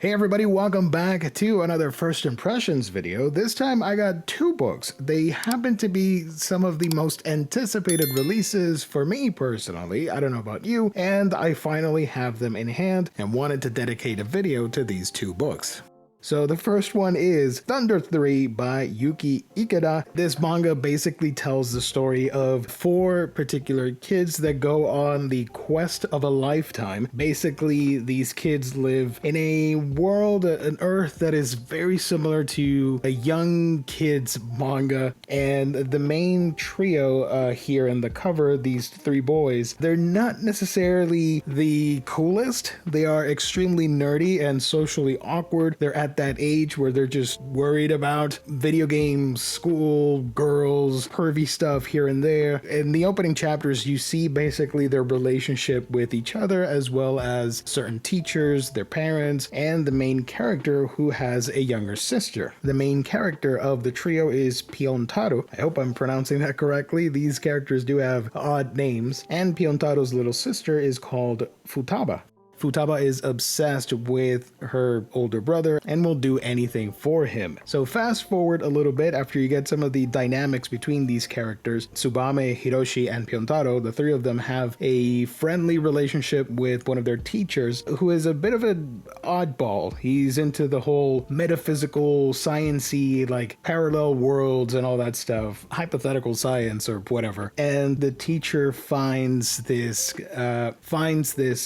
Hey everybody, welcome back to another First Impressions video. This time I got two books. They happen to be some of the most anticipated releases for me personally, I don't know about you, and I finally have them in hand and wanted to dedicate a video to these two books. So the first one is Thunder 3 by Yuki Ikeda. This manga basically tells the story of four particular kids that go on the quest of a lifetime. Basically, these kids live in a world, an earth that is very similar to a young kids manga. And the main trio here in the cover, these three boys, they're not necessarily the coolest. They are extremely nerdy and socially awkward. They're at that age where they're just worried about video games, school, girls, pervy stuff here and there. In the opening chapters, you see basically their relationship with each other, as well as certain teachers, their parents, and the main character who has a younger sister. The main character of the trio is Piontaro. I hope I'm pronouncing that correctly. These characters do have odd names, and Piontaro's little sister is called Futaba. Futaba is obsessed with her older brother and will do anything for him. So fast forward a little bit after you get some of the dynamics between these characters. Tsubame, Hiroshi, and Piontaro, the three of them have a friendly relationship with one of their teachers who is a bit of an oddball. He's into the whole metaphysical, science-y, like parallel worlds and all that stuff, hypothetical science or whatever. And the teacher finds this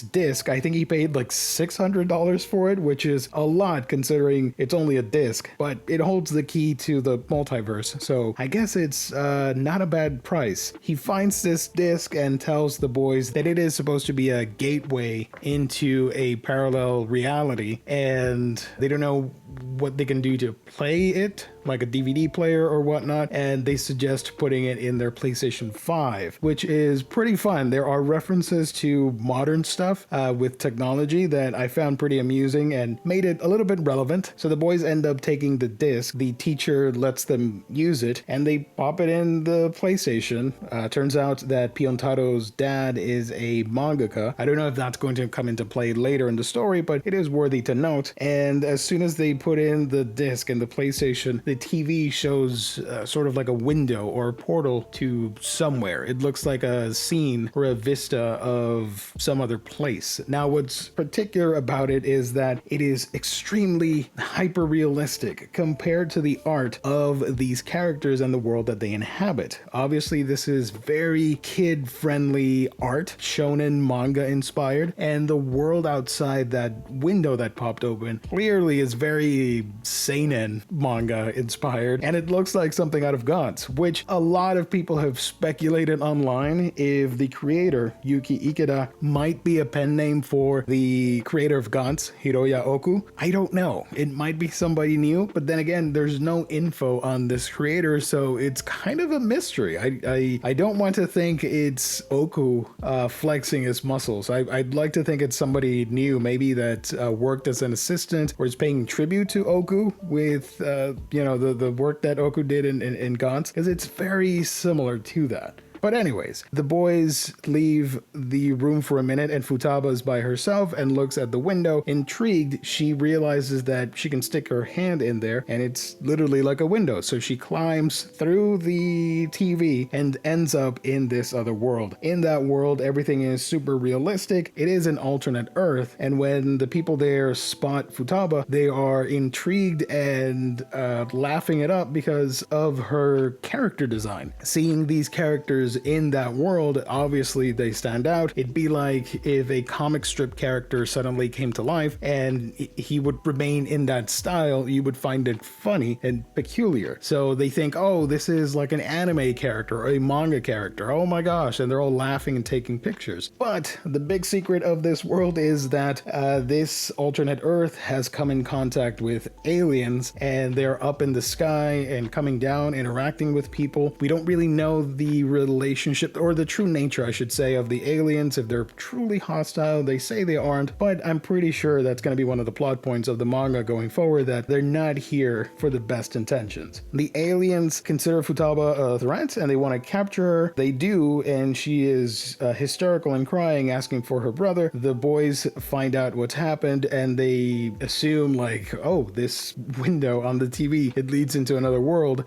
disc. I think he paid like $600 for it, which is a lot considering it's only a disc, but it holds the key to the multiverse, so I guess it's not a bad price. He finds this disc and tells the boys that it is supposed to be a gateway into a parallel reality, and they don't know what they can do to play it, like a DVD player or whatnot, and they suggest putting it in their PlayStation 5, which is pretty fun. There are references to modern stuff with technology that I found pretty amusing and made it a little bit relevant. So the boys end up taking the disc, the teacher lets them use it, and they pop it in the PlayStation. Turns out that Piontaro's dad is a mangaka. I don't know if that's going to come into play later in the story, but it is worthy to note. And as soon as they put in the disc in the PlayStation, the TV shows sort of like a window or a portal to somewhere. It looks like a scene or a vista of some other place. Now, what's particular about it is that it is extremely hyper-realistic compared to the art of these characters and the world that they inhabit. Obviously, this is very kid-friendly art, shonen manga inspired, and the world outside that window that popped open clearly is very seinen manga inspired, and it looks like something out of Gantz, which a lot of people have speculated online if the creator, Yuki Ikeda, might be a pen name for the creator of Gantz, Hiroya Oku. I don't know. It might be somebody new, but then again, there's no info on this creator, so it's kind of a mystery. I don't want to think it's Oku flexing his muscles. I'd like to think it's somebody new, maybe that worked as an assistant or is paying tribute to Oku with the work that Oku did in Gantz, because it's very similar to that. But anyways, the boys leave the room for a minute and Futaba is by herself and looks at the window. Intrigued, she realizes that she can stick her hand in there and it's literally like a window. So she climbs through the TV and ends up in this other world. In that world, everything is super realistic. It is an alternate Earth. And when the people there spot Futaba, they are intrigued and laughing it up because of her character design. Seeing these characters in that world, obviously they stand out. It'd be like if a comic strip character suddenly came to life and he would remain in that style, you would find it funny and peculiar. So they think, oh, this is like an anime character or a manga character. Oh my gosh. And they're all laughing and taking pictures. But the big secret of this world is that this alternate Earth has come in contact with aliens and they're up in the sky and coming down, interacting with people. We don't really know the relationship relationship, or the true nature, I should say, of the aliens, if they're truly hostile. They say they aren't, but I'm pretty sure that's going to be one of the plot points of the manga going forward, that they're not here for the best intentions. The aliens consider Futaba a threat and they want to capture her. They do, and she is hysterical and crying, asking for her brother. The boys find out what's happened and they assume, like, oh, this window on the TV, it leads into another world.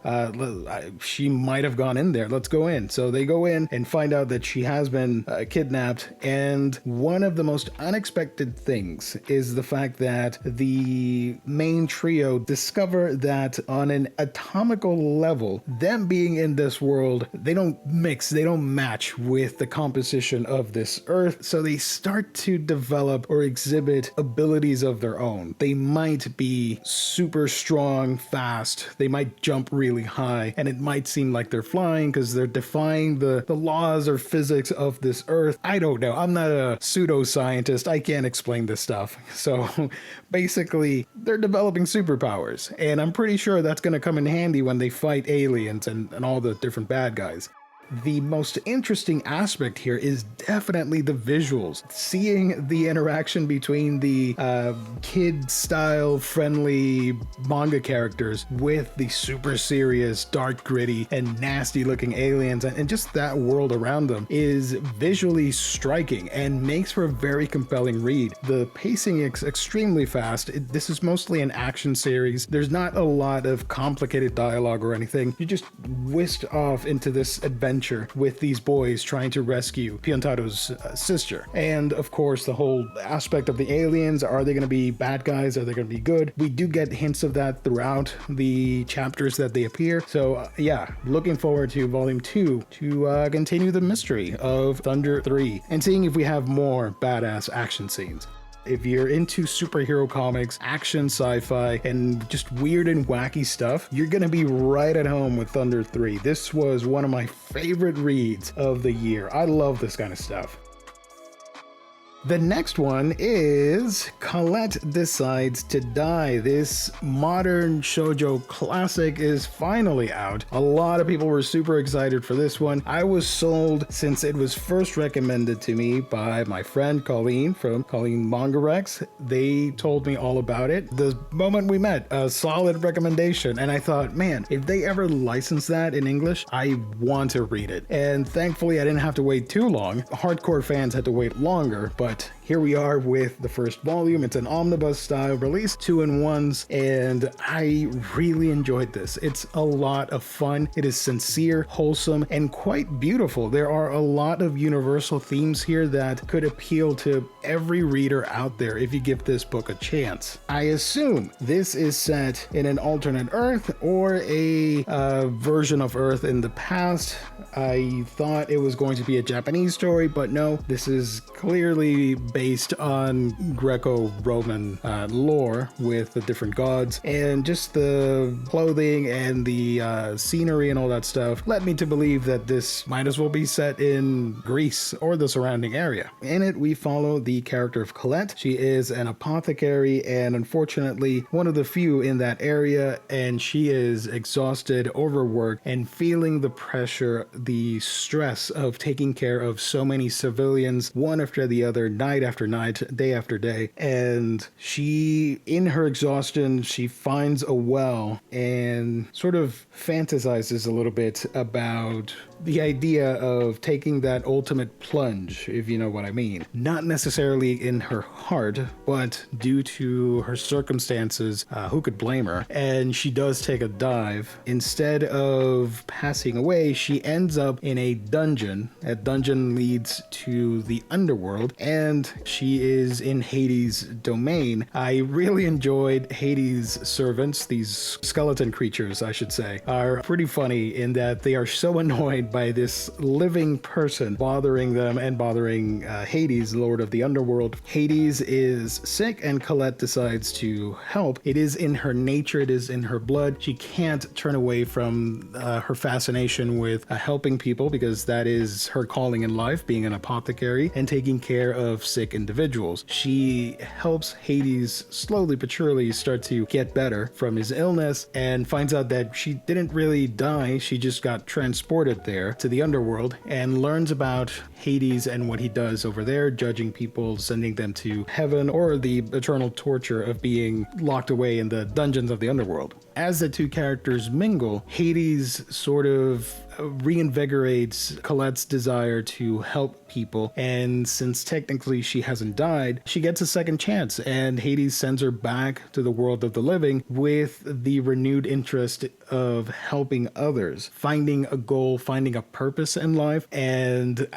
She might have gone in there. Let's go in. So they go in and find out that she has been kidnapped. And one of the most unexpected things is the fact that the main trio discover that on an atomical level, them being in this world, they don't mix, they don't match with the composition of this earth. So they start to develop or exhibit abilities of their own. They might be super strong, fast. They might jump really high, and it might seem like they're flying because they're defying the laws or physics of this earth. I don't know. I'm not a pseudoscientist. I can't explain this stuff. So basically, they're developing superpowers, and I'm pretty sure that's going to come in handy when they fight aliens and all the different bad guys. The most interesting aspect here is definitely the visuals. Seeing the interaction between the kid-style friendly manga characters with the super serious, dark, gritty, and nasty-looking aliens, and just that world around them is visually striking and makes for a very compelling read. The pacing is extremely fast. This is mostly an action series. There's not a lot of complicated dialogue or anything. You just whisked off into this adventure with these boys trying to rescue Piontaro's sister. And of course, the whole aspect of the aliens, are they going to be bad guys? Are they going to be good? We do get hints of that throughout the chapters that they appear. So yeah, looking forward to volume 2 to continue the mystery of Thunder 3 and seeing if we have more badass action scenes. If you're into superhero comics, action, sci-fi, and just weird and wacky stuff, you're gonna be right at home with Thunder 3. This was one of my favorite reads of the year. I love this kind of stuff. The next one is Colette Decides to Die. This modern shoujo classic is finally out. A lot of people were super excited for this one. I was sold since it was first recommended to me by my friend Colleen from Colleen Manga Rex. They told me all about it the moment we met. A solid recommendation, and I thought, man, if they ever license that in English, I want to read it. And thankfully I didn't have to wait too long. Hardcore fans had to wait longer, but here we are with the first volume. It's an omnibus style release, 2-in-1s, and I really enjoyed this. It's a lot of fun. It is sincere, wholesome, and quite beautiful. There are a lot of universal themes here that could appeal to every reader out there if you give this book a chance. I assume this is set in an alternate Earth or a version of Earth in the past. I thought it was going to be a Japanese story, but no, this is clearly based on Greco-Roman lore with the different gods, and just the clothing and the scenery and all that stuff led me to believe that this might as well be set in Greece or the surrounding area. In it, we follow the character of Colette. She is an apothecary and unfortunately one of the few in that area, and she is exhausted, overworked, and feeling the pressure, the stress of taking care of so many civilians, one after the other, night after night, day after day. And she, in her exhaustion, she finds a well and sort of fantasizes a little bit about the idea of taking that ultimate plunge, if you know what I mean. Not necessarily in her heart, but due to her circumstances, who could blame her? And she does take a dive. Instead of passing away, she ends up in a dungeon. That dungeon leads to the underworld, and she is in Hades' domain. I really enjoyed Hades' servants. These skeleton creatures, I should say, are pretty funny in that they are so annoyed by this living person bothering them and bothering Hades, Lord of the Underworld. Hades is sick and Colette decides to help. It is in her nature, it is in her blood. She can't turn away from her fascination with helping people, because that is her calling in life, being an apothecary and taking care of sick individuals. She helps Hades slowly but surely start to get better from his illness, and finds out that she didn't really die, she just got transported there. there to the underworld and learns about Hades and what he does over there, judging people, sending them to heaven or the eternal torture of being locked away in the dungeons of the underworld. As the two characters mingle, Hades sort of reinvigorates Colette's desire to help people, and since technically she hasn't died, she gets a second chance, and Hades sends her back to the world of the living with the renewed interest of helping others, finding a goal, finding a purpose in life. And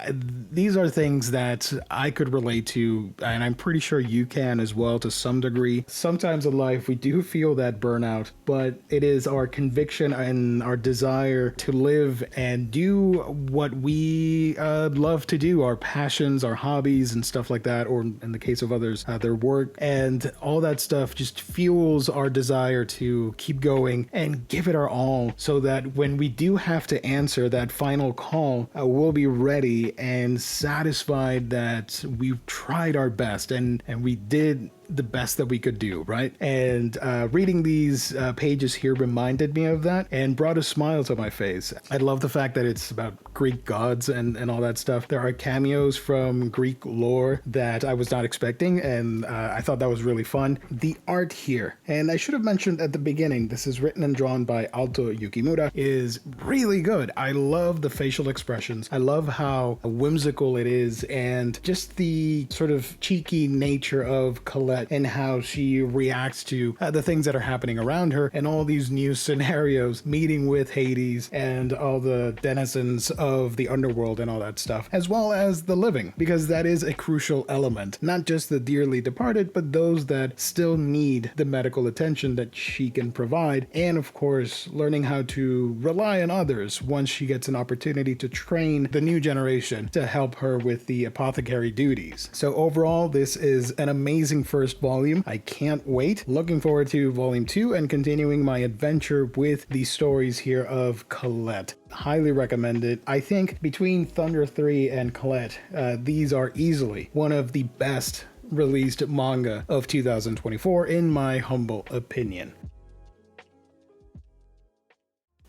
these are things that I could relate to, and I'm pretty sure you can as well to some degree. Sometimes in life we do feel that burnout, but it is our conviction and our desire to live and do what we love to do, our passions, our hobbies and stuff like that, or in the case of others, their work, and all that stuff just fuels our desire to keep going and give it our all, so that when we do have to answer that final call, we'll be ready and satisfied that we've tried our best and we did the best that we could do, right? And reading these pages here reminded me of that and brought a smile to my face. I love the fact that it's about Greek gods and all that stuff. There are cameos from Greek lore that I was not expecting, and I thought that was really fun. The art here, and I should have mentioned at the beginning, this is written and drawn by Alto Yukimura, is really good. I love the facial expressions. I love how whimsical it is, and just the sort of cheeky nature of Colette and how she reacts to the things that are happening around her and all these new scenarios, meeting with Hades and all the denizens of the underworld and all that stuff, as well as the living, because that is a crucial element. Not just the dearly departed, but those that still need the medical attention that she can provide, and of course learning how to rely on others once she gets an opportunity to train the new generation to help her with the apothecary duties. So overall, this is an amazing first volume. I can't wait. Looking forward to volume 2 and continuing my adventure with the stories here of Colette. Highly recommend it. I think between Thunder 3 and Colette, these are easily one of the best released manga of 2024 in my humble opinion.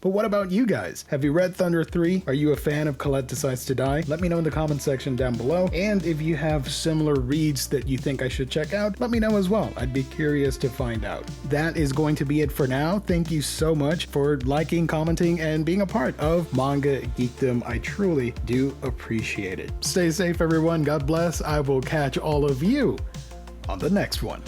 But what about you guys? Have you read Thunder 3? Are you a fan of Colette Decides to Die? Let me know in the comment section down below. And if you have similar reads that you think I should check out, let me know as well. I'd be curious to find out. That is going to be it for now. Thank you so much for liking, commenting, and being a part of Manga Geekdom. I truly do appreciate it. Stay safe, everyone. God bless. I will catch all of you on the next one.